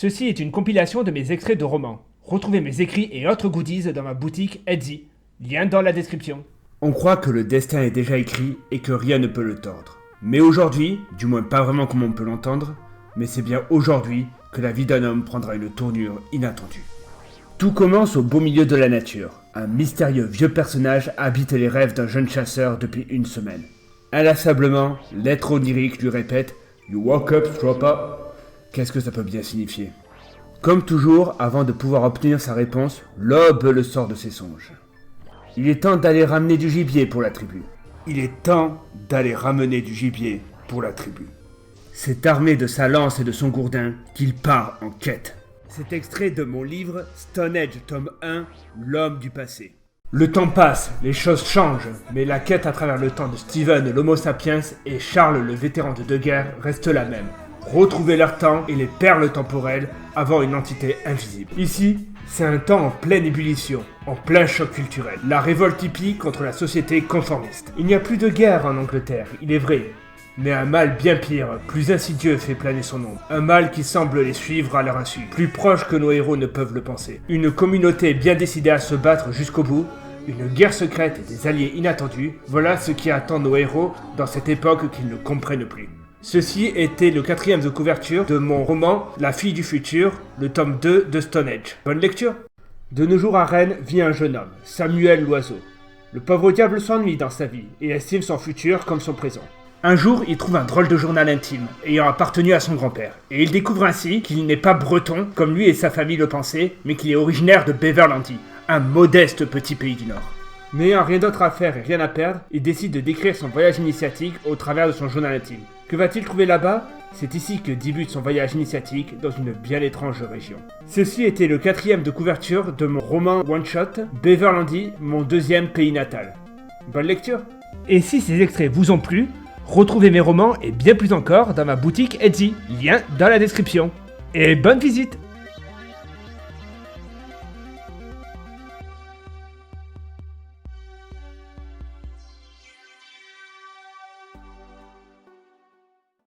Ceci est une compilation de mes extraits de romans. Retrouvez mes écrits et autres goodies dans ma boutique Etsy. Lien dans la description. On croit que le destin est déjà écrit et que rien ne peut le tordre. Mais aujourd'hui, du moins pas vraiment comme on peut l'entendre, mais c'est bien aujourd'hui que la vie d'un homme prendra une tournure inattendue. Tout commence au beau milieu de la nature. Un mystérieux vieux personnage habite les rêves d'un jeune chasseur depuis une semaine. Inlassablement, l'être onirique lui répète « You woke up, Stroppa ». Qu'est-ce que ça peut bien signifier? Comme toujours, avant de pouvoir obtenir sa réponse, l'aube le sort de ses songes. Il est temps d'aller ramener du gibier pour la tribu. Il est temps d'aller ramener du gibier pour la tribu. C'est armé de sa lance et de son gourdin qu'il part en quête. C'est extrait de mon livre Stone Age, tome 1, L'homme du passé. Le temps passe, les choses changent, mais la quête à travers le temps de Steven, l'homo sapiens, et Charles, le vétéran de deux guerres, reste la même. Retrouver leur temps et les perles temporelles avant une entité invisible. Ici, c'est un temps en pleine ébullition, en plein choc culturel. La révolte hippie contre la société conformiste. Il n'y a plus de guerre en Angleterre, il est vrai. Mais un mal bien pire, plus insidieux fait planer son ombre. Un mal qui semble les suivre à leur insu, plus proche que nos héros ne peuvent le penser. Une communauté bien décidée à se battre jusqu'au bout, une guerre secrète et des alliés inattendus, voilà ce qui attend nos héros dans cette époque qu'ils ne comprennent plus. Ceci était le 4e de couverture de mon roman La fille du futur, le tome 2 de Stone Age. Bonne lecture. De nos jours à Rennes vit un jeune homme, Samuel Loiseau. Le pauvre diable s'ennuie dans sa vie et estime son futur comme son présent. Un jour, il trouve un drôle de journal intime, ayant appartenu à son grand-père. Et il découvre ainsi qu'il n'est pas breton, comme lui et sa famille le pensaient, mais qu'il est originaire de Beverlandy, un modeste petit pays du Nord. Mais n'ayant rien d'autre à faire et rien à perdre, il décide de décrire son voyage initiatique au travers de son journal intime. Que va-t-il trouver là-bas? C'est ici que débute son voyage initiatique dans une bien étrange région. Ceci était le 4e de couverture de mon roman one-shot, Beverlandy, mon 2e pays natal. Bonne lecture. Et si ces extraits vous ont plu, retrouvez mes romans et bien plus encore dans ma boutique Etsy. Lien dans la description. Et bonne visite!